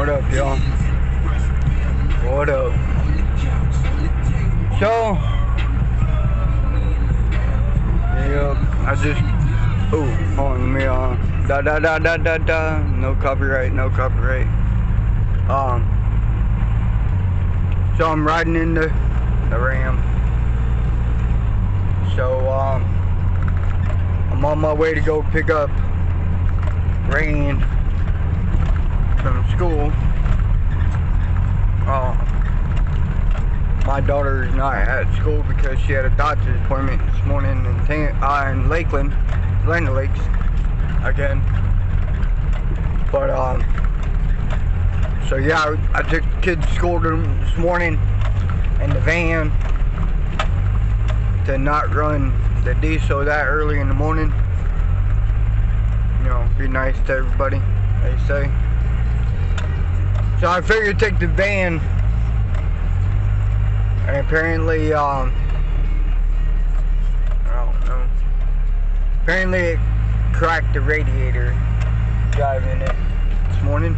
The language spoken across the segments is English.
What up, y'all? What up? So, yeah, I just, oh, hold on, let me, no copyright, no copyright. So I'm riding in the Ram. So, I'm on my way to go pick up Rain from school. My daughter is not at school because she had a doctor's appointment this morning in Lakeland, Atlantic Lakes, again. But so yeah, I took the kids to school this morning in the van to not run the diesel that early in the morning. You know, be nice to everybody, they say. So I figured take the van, and apparently, I don't know. Apparently it cracked the radiator driving it this morning.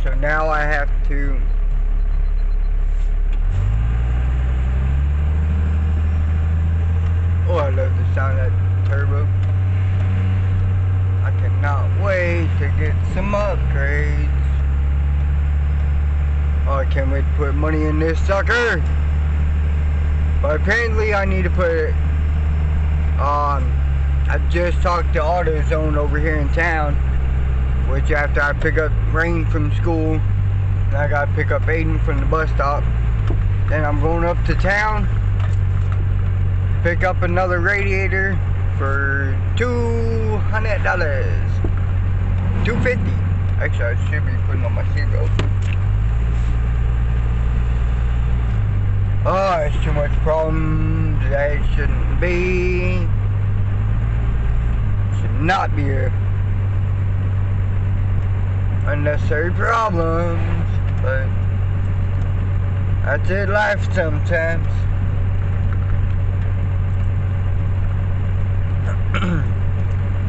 So now I have to oh, I love the sound of that turbo. I cannot wait to get some upgrades. Oh, I can't wait to put money in this sucker. But apparently I need to put it I just talked to AutoZone over here in town, which after I pick up Rain from school, and I gotta pick up Aiden from the bus stop, then I'm going up to town, pick up another radiator for $200. $250. Actually, I should be putting on my seatbelt. Oh, it's too much problems. That shouldn't be. Should not be here. Unnecessary problems. But that's it, life sometimes.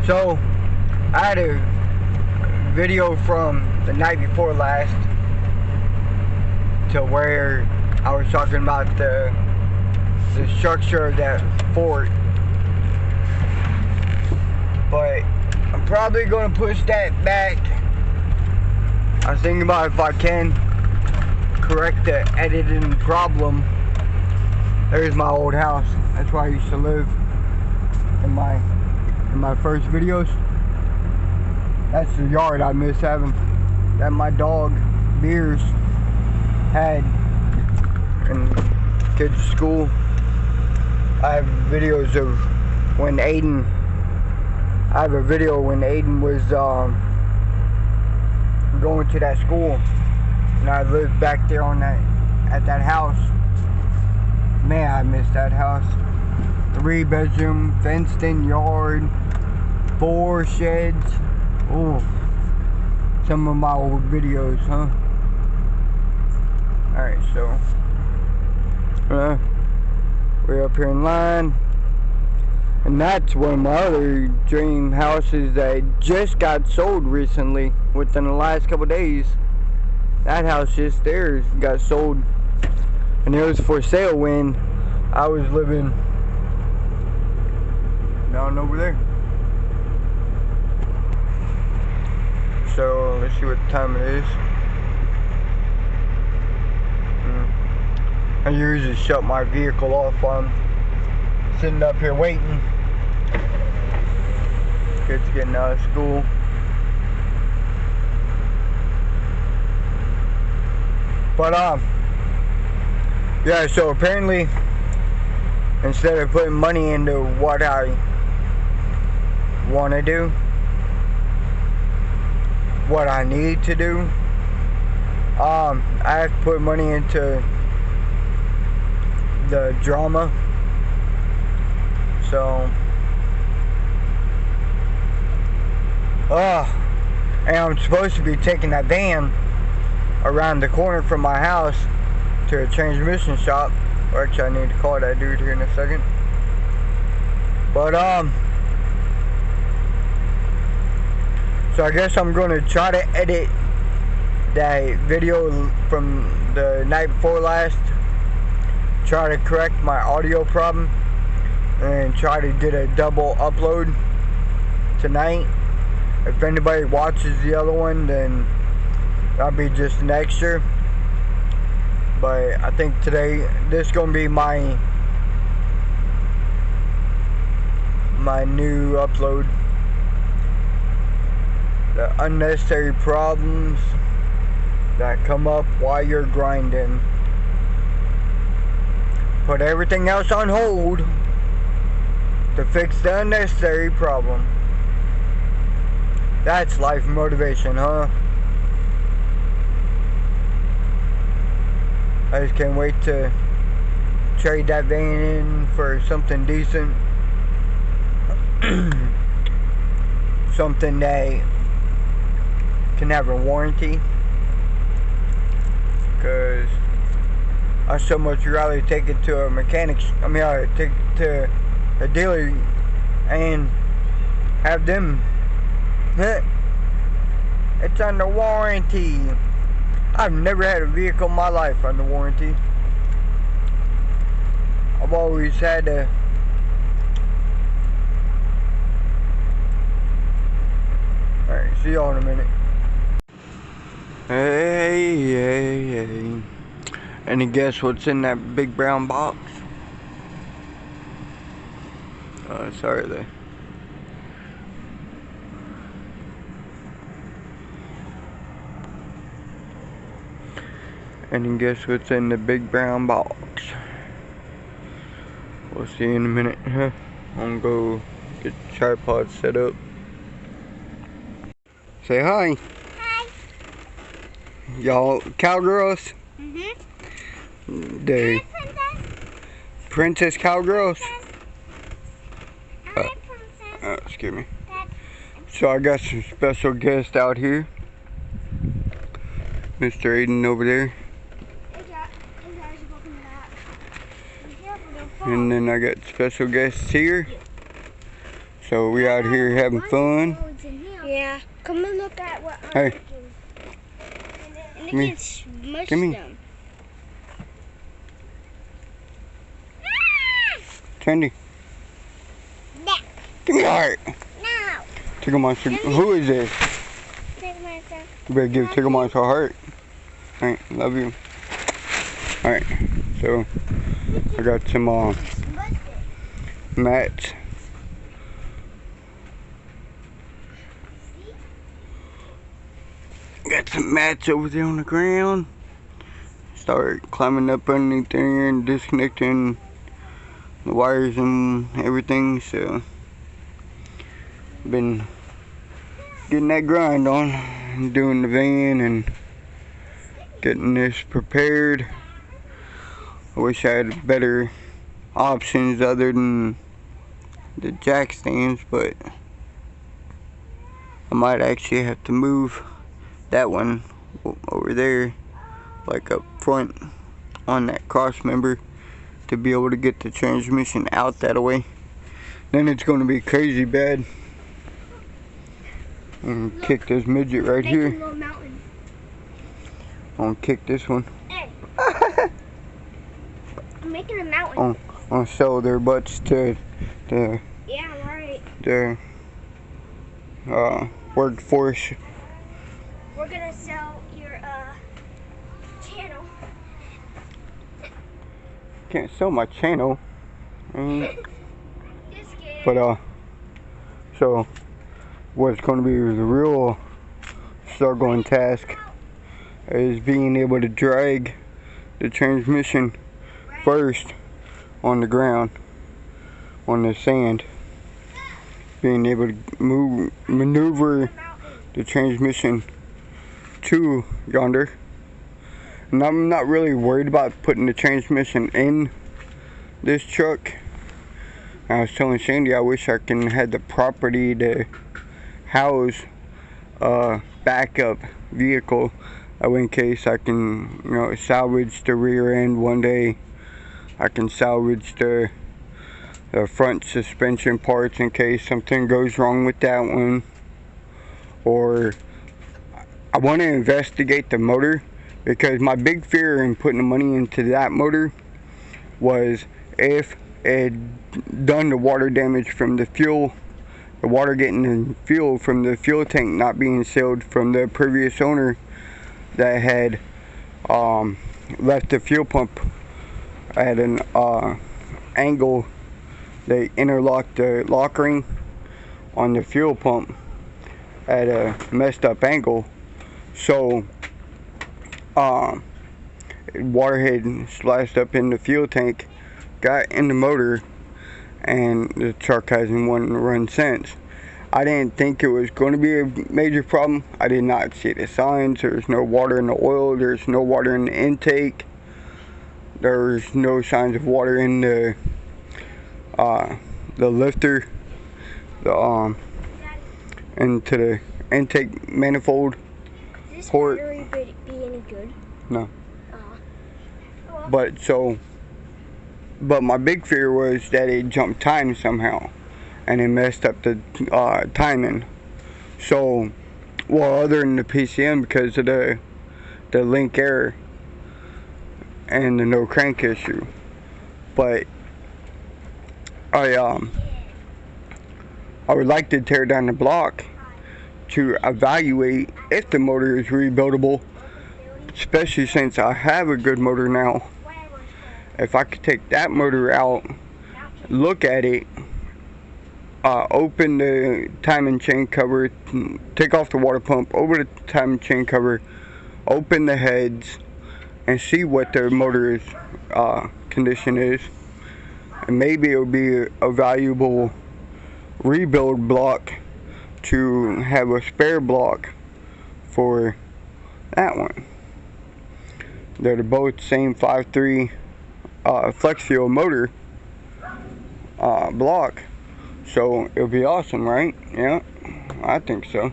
So, I had a video from the night before last to where I was talking about the structure of that fort, but I'm probably going to push that back. I was thinking about if I can correct the editing problem. There's my old house. That's where I used to live in my first videos. That's the yard I miss having, that my dog Beers had in kids' school. I have videos of when Aiden, I have a video when Aiden was going to that school, and I lived back there on at that house. Man, I miss that house. 3-bedroom, fenced-in yard, 4 sheds. Oh, some of my old videos, huh? Alright, so we're up here in line, and that's one of my other dream houses that just got sold recently within the last couple days. That house just there got sold, and it was for sale when I was living down over there. So let's see what time it is. I usually shut my vehicle off while I'm sitting up here waiting. Kids getting out of school. But yeah, so apparently instead of putting money into what I want to do, what I need to do, I have to put money into the drama. So and I'm supposed to be taking that van around the corner from my house to a transmission shop. Or actually, I need to call that dude here in a second. But so I guess I'm going to try to edit that video from the night before last, try to correct my audio problem, and try to get a double upload tonight. If anybody watches the other one, then that'll be just an extra. But I think today, this is gonna be my new upload. The unnecessary problems that come up while you're grinding. Put everything else on hold to fix the unnecessary problem. That's life motivation, huh? I just can't wait to trade that van in for something decent. Something that can have a warranty. Because I so much rather take it to a mechanic's, take it to a dealer and have them, it's under warranty. I've never had a vehicle in my life under warranty. I've always had to alright, see y'all in a minute. Hey. Any guess what's in that big brown box? Sorry there. Any guess what's in the big brown box? We'll see in a minute. I'm gonna go get the tripod set up. Say hi. Hi. Y'all cowgirls? The princess cowgirls? Excuse me. So I got some special guests out here. Mr. Aiden over there. And then I got special guests here. So we out here having fun. Yeah, come and look at what I'm Hey. making. And it can smush them. Trendy. No. Give me a heart. No. Tickle Monster. Who is this? Take myself. You better give Tickle Monster a heart. Alright, love you. Alright, so I got some mats. Got some mats over there on the ground. Start climbing up underneath there and disconnecting the wires and everything. So been getting that grind on and doing the van and getting this prepared. I wish I had better options other than the jack stands, but I might actually have to move that one over there, like up front on that cross member, to be able to get the transmission out that way. Then it's going to be crazy bad. And kick this midget right here. I'm gonna kick this one. Hey. I'm making a mountain. On sell their butts to the workforce. We're gonna sell your channel. Can't sell my channel. Just kidding. But so what's going to be the real struggle and task is being able to drag the transmission first on the ground, on the sand, being able to maneuver the transmission to yonder. And I'm not really worried about putting the transmission in this truck. I was telling Sandy I wish I can had the property to house a backup vehicle in case I can, salvage the rear end one day. I can salvage the front suspension parts in case something goes wrong with that one, or I want to investigate the motor, because my big fear in putting the money into that motor was if it done the water damage from the fuel, the water getting the fuel from the fuel tank not being sealed from the previous owner that had left the fuel pump at an angle. They interlocked the lock ring on the fuel pump at a messed up angle, so water had splashed up in the fuel tank, got in the motor, and the truck hasn't wanted to run since. I didn't think it was going to be a major problem. I did not see the signs. There's no water in the oil. There's no water in the intake. There's no signs of water in the lifter, into the intake manifold port. Does this battery be any good? No. But my big fear was that it jumped time somehow, and it messed up the timing. So, well, other than the PCM, because of the link error and the no crank issue. But I would like to tear down the block to evaluate if the motor is rebuildable, especially since I have a good motor now. If I could take that motor out, look at it, open the timing chain cover, take off the water pump, open the timing chain cover, open the heads, and see what the motor's condition is, and maybe it'll be a valuable rebuild block to have a spare block for that one. They're both same 5.3 flex fuel motor block, so it'll be awesome, right? Yeah, I think so.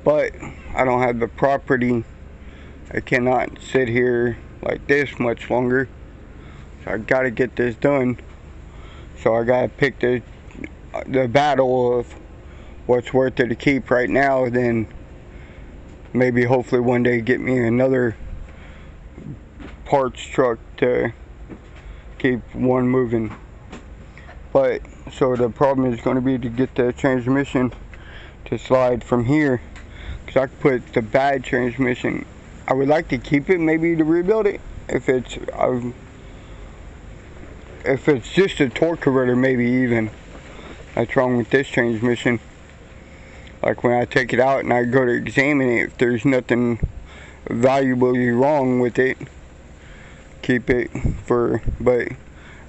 But I don't have the property. I cannot sit here like this much longer, so I gotta get this done. So I gotta pick the battle of what's worth it to keep right now, then maybe hopefully one day get me another parts truck to keep one moving. But so the problem is going to be to get the transmission to slide from here, because I could put the bad transmission. I would like to keep it, maybe to rebuild it. If it's just a torque converter, maybe even that's wrong with this transmission. Like when I take it out and I go to examine it, if there's nothing valuably wrong with it, keep it for. But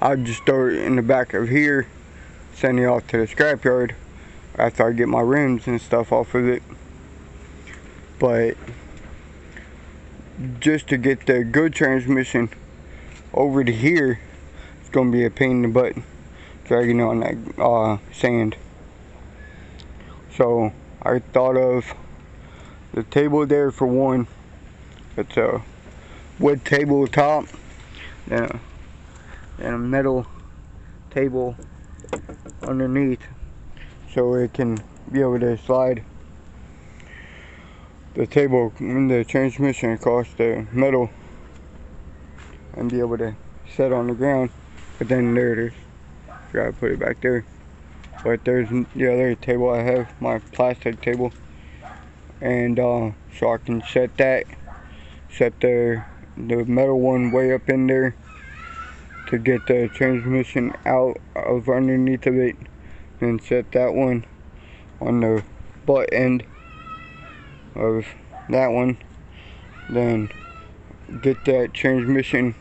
I'll just throw it in the back of here, send it off to the scrapyard after I get my rims and stuff off of it. But just to get the good transmission over to here, it's gonna be a pain in the butt dragging on that sand. So I thought of the table there for one. It's a wood tabletop and a metal table underneath, so it can be able to slide the table in the transmission across the metal and be able to set on the ground. But then there it is. Gotta put it back there. But there's the other table I have, my plastic table, and so I can set the metal one way up in there to get the transmission out of underneath of it, and set that one on the butt end of that one, then get that transmission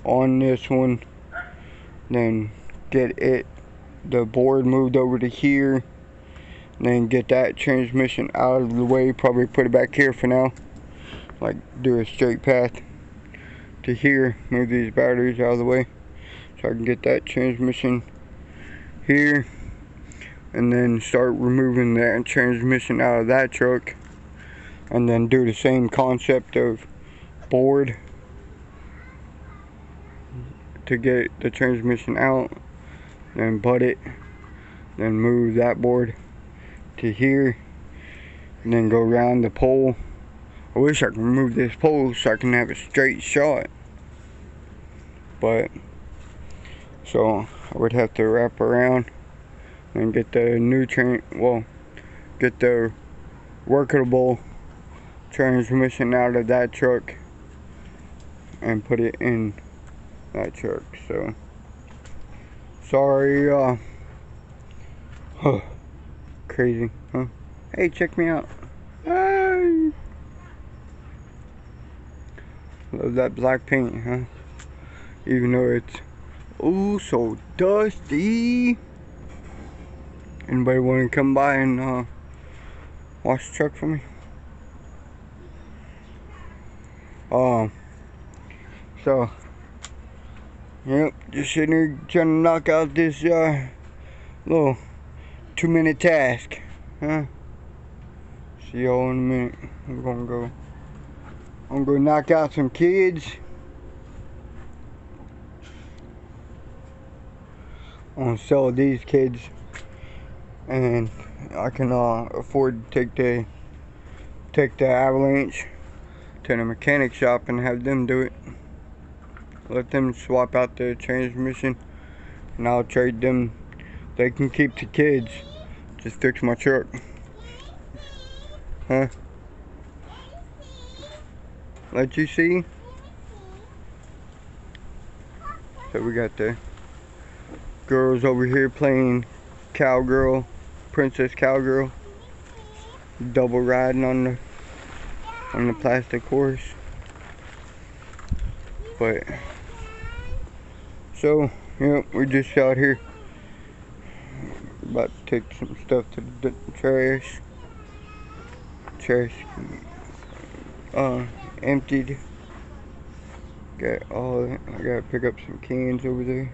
on this one, then get the board moved over to here, then get that transmission out of the way, probably put it back here for now, like do a straight path to here, move these batteries out of the way so I can get that transmission here, and then start removing that transmission out of that truck, and then do the same concept of board to get the transmission out, then butt it, then move that board to here, and then go around the pole I wish I could remove this pole so I can have a straight shot. But, so I would have to wrap around and get the new get the workable transmission out of that truck and put it in that truck. So, sorry, crazy, huh? Hey, check me out. Hey. Love that black paint, huh? Even though it's so dusty. Anybody want to come by and wash the truck for me? So, yep, just sitting here trying to knock out this little 2-minute task, huh? See y'all in a minute. I'm gonna go knock out some kids. I'm gonna sell these kids, and I can afford to take the Avalanche to the mechanic shop and have them do it. Let them swap out the transmission, and I'll trade them. They can keep the kids. Just fix my truck. Huh? Let you see? So we got the girls over here playing cowgirl, princess cowgirl, double riding on the plastic horse. But so, yeah, we're just out here about to take some stuff to the trash. Emptied. Got all that. I gotta pick up some cans over there.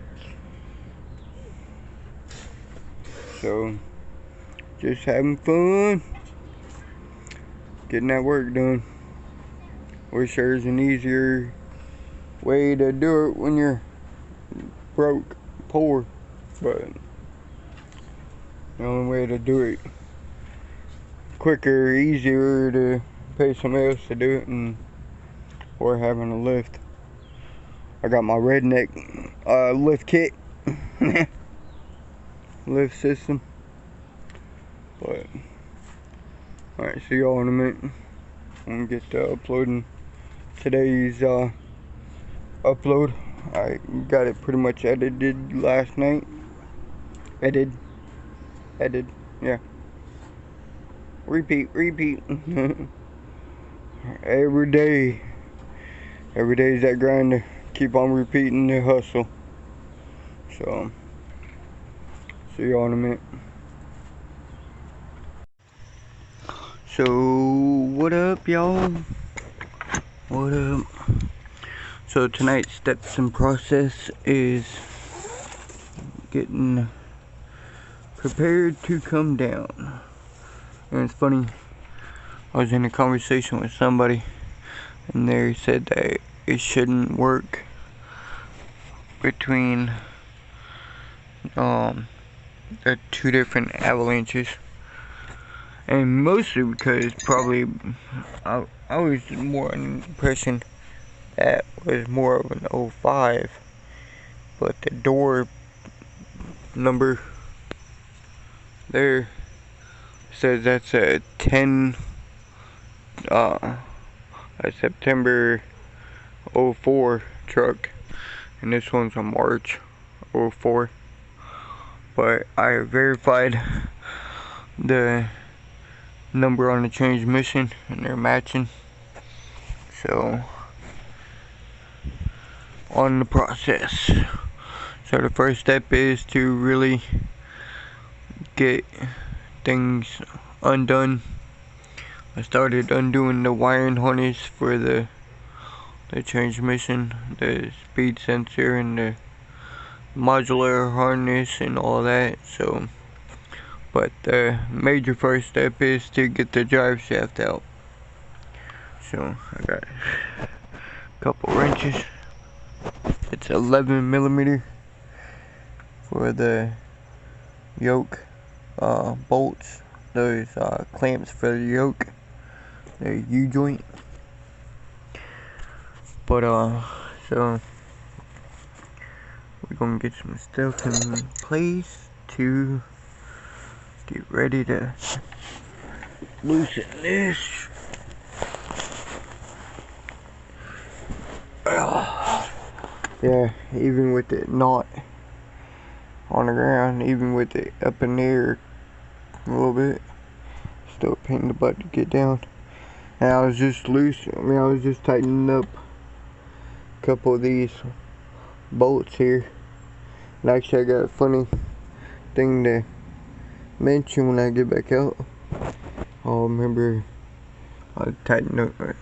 So, just having fun, getting that work done. Wish there was an easier way to do it when you're broke, poor, but the only way to do it quicker, easier to pay somebody else to do it, or having a lift. I got my redneck lift kit, lift system. But alright, see y'all in a minute. I'm gonna get to uploading today's upload. I got it pretty much edited last night. Edited, yeah. Repeat. Every day is that grind to keep on repeating the hustle. So, see y'all in a minute. So, what up, y'all? What up? So tonight's steps and process is getting prepared to come down. And it's funny, I was in a conversation with somebody, and they said that it shouldn't work between the two different avalanches. And mostly because probably I was more under the impression that was more of an 05, but the door number there says that's a 10 a September 04 truck, and this one's a March 04. But I verified the number on the transmission and they're matching. So on the process. So the first step is to really get things undone. I started undoing the wiring harness for the transmission, the speed sensor, and the modular harness and all that. So, but the major first step is to get the drive shaft out. So I got a couple wrenches. It's 11mm for the yoke bolts. Those clamps for the yoke. The U-joint. But so we're gonna get some stuff in place to get ready to loosen this. Yeah, even with it not on the ground, even with it up in the air a little bit, still a pain in the butt to get down. And I was just I was just tightening up a couple of these bolts here. And actually I got a funny thing to mention when I get back out. I'll remember I tightened up my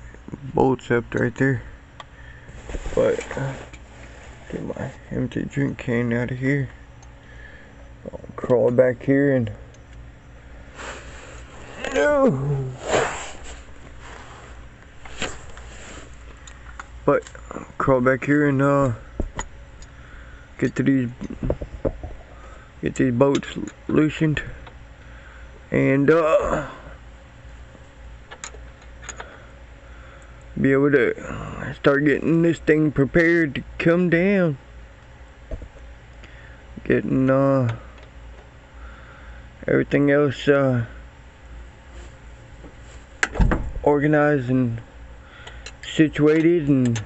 bolts up right there. But get my empty drink can out of here. I'll crawl back here and no. But I'll crawl back here and get these bolts loosened and be able to start getting this thing prepared to come down. Getting everything else organized and situated, and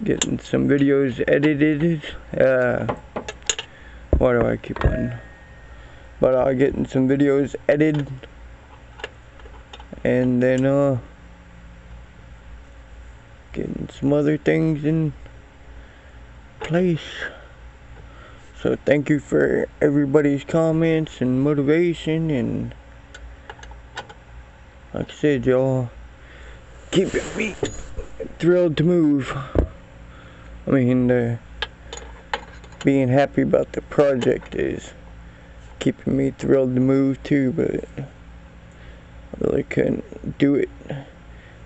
getting some videos edited. Why do I keep on? But getting some videos edited, and then getting some other things in place. So thank you for everybody's comments and motivation, and like I said, y'all keeping me thrilled to move. I mean, being happy about the project is keeping me thrilled to move too, but I really couldn't do it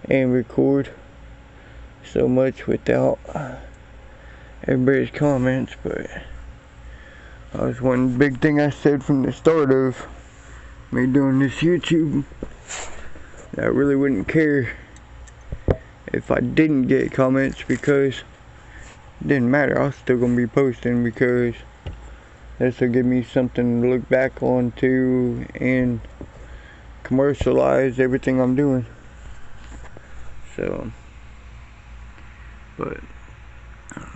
and record so much without everybody's comments. But that was one big thing I said from the start of me doing this YouTube. I really wouldn't care if I didn't get comments, because it didn't matter. I was still gonna be posting, because this will give me something to look back on to and commercialize everything I'm doing. So, but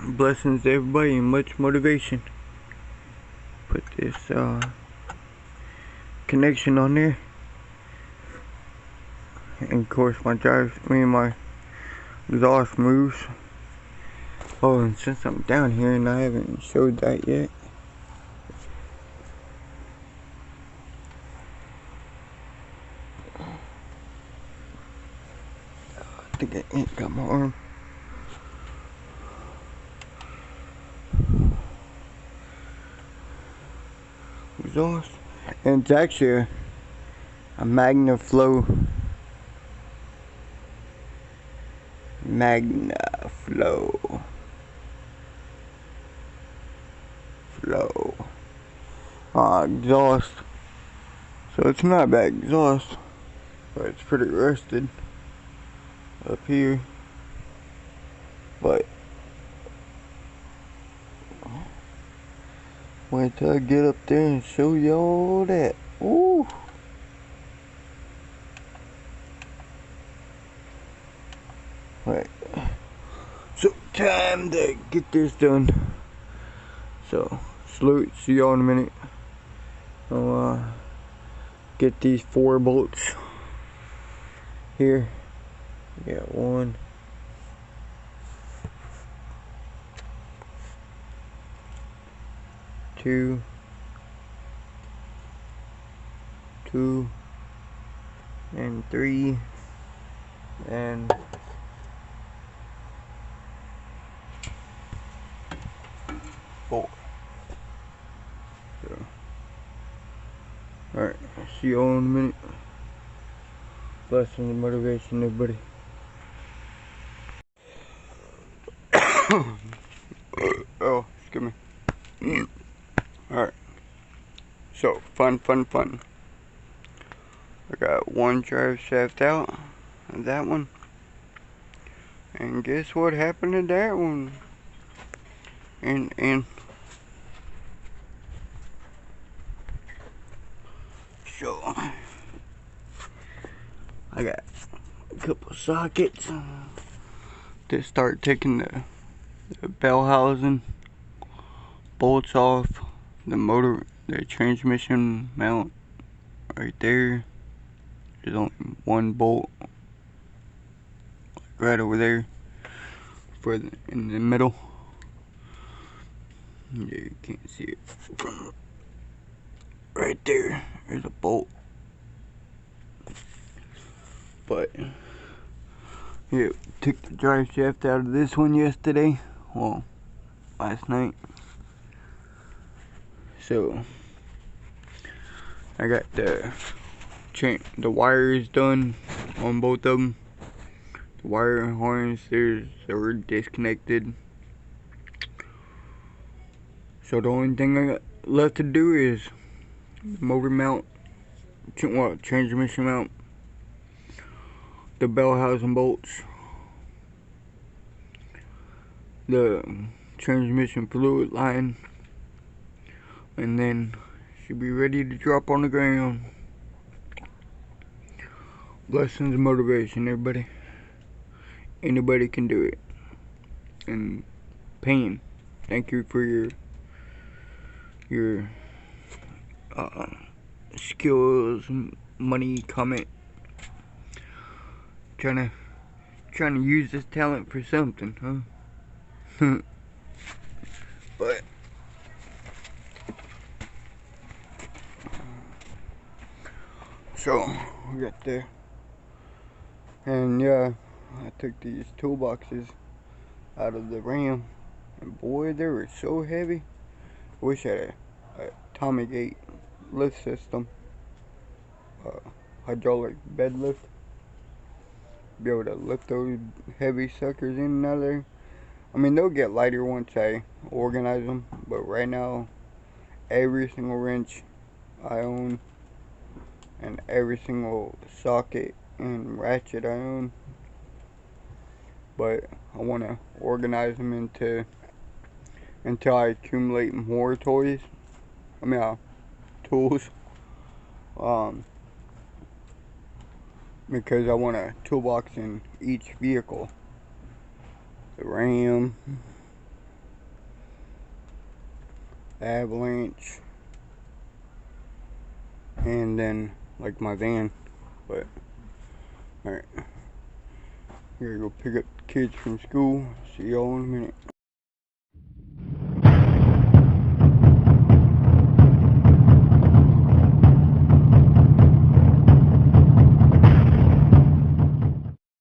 blessings to everybody and much motivation. Put this connection on there, and of course my exhaust moves. Oh, and since I'm down here and I haven't showed that yet, I think I ain't got my arm. Exhaust, and it's actually a Magnaflow exhaust. So it's not bad exhaust, but it's pretty rusted up here. But wait till I get up there and show y'all that. Ooh. Right. So time to get this done. So salute, see y'all in a minute. I'll get these 4 bolts here. We got 1, 2, 2, and 3, and 4. So, alright, see you all in a minute. Blessings and motivation, everybody. Oh, excuse me. Alright. So, fun. I got one drive shaft out of that one. And guess what happened to that one? And so I got a couple sockets to start taking the bell housing bolts off, the transmission mount right there. There's only one bolt right over there in the middle. Yeah, you can't see it from right there. There's a bolt. But yeah, took the drive shaft out of this one yesterday. Well, last night. So I got the wires done on both of them. The wire harnesses are disconnected. So the only thing I got left to do is motor mount, transmission mount, the bell housing bolts, the transmission fluid line, and then should be ready to drop on the ground. Blessings and motivation, everybody. Anybody can do it. And pain. Thank you for your skills, money, comment. Trying to use this talent for something, huh? But so we got there, and yeah, I took these toolboxes out of the Ram, and boy, they were so heavy. I wish I had a Tommy Gate lift system, hydraulic bed lift, be able to lift those heavy suckers in and out of there. I mean, they'll get lighter once I organize them, but right now, every single wrench I own and every single socket and ratchet I own, but I want to organize them until I accumulate more tools, because I want a toolbox in each vehicle. The Ram, the Avalanche, and then like my van. But alright, here go pick up the kids from school. See y'all in a minute.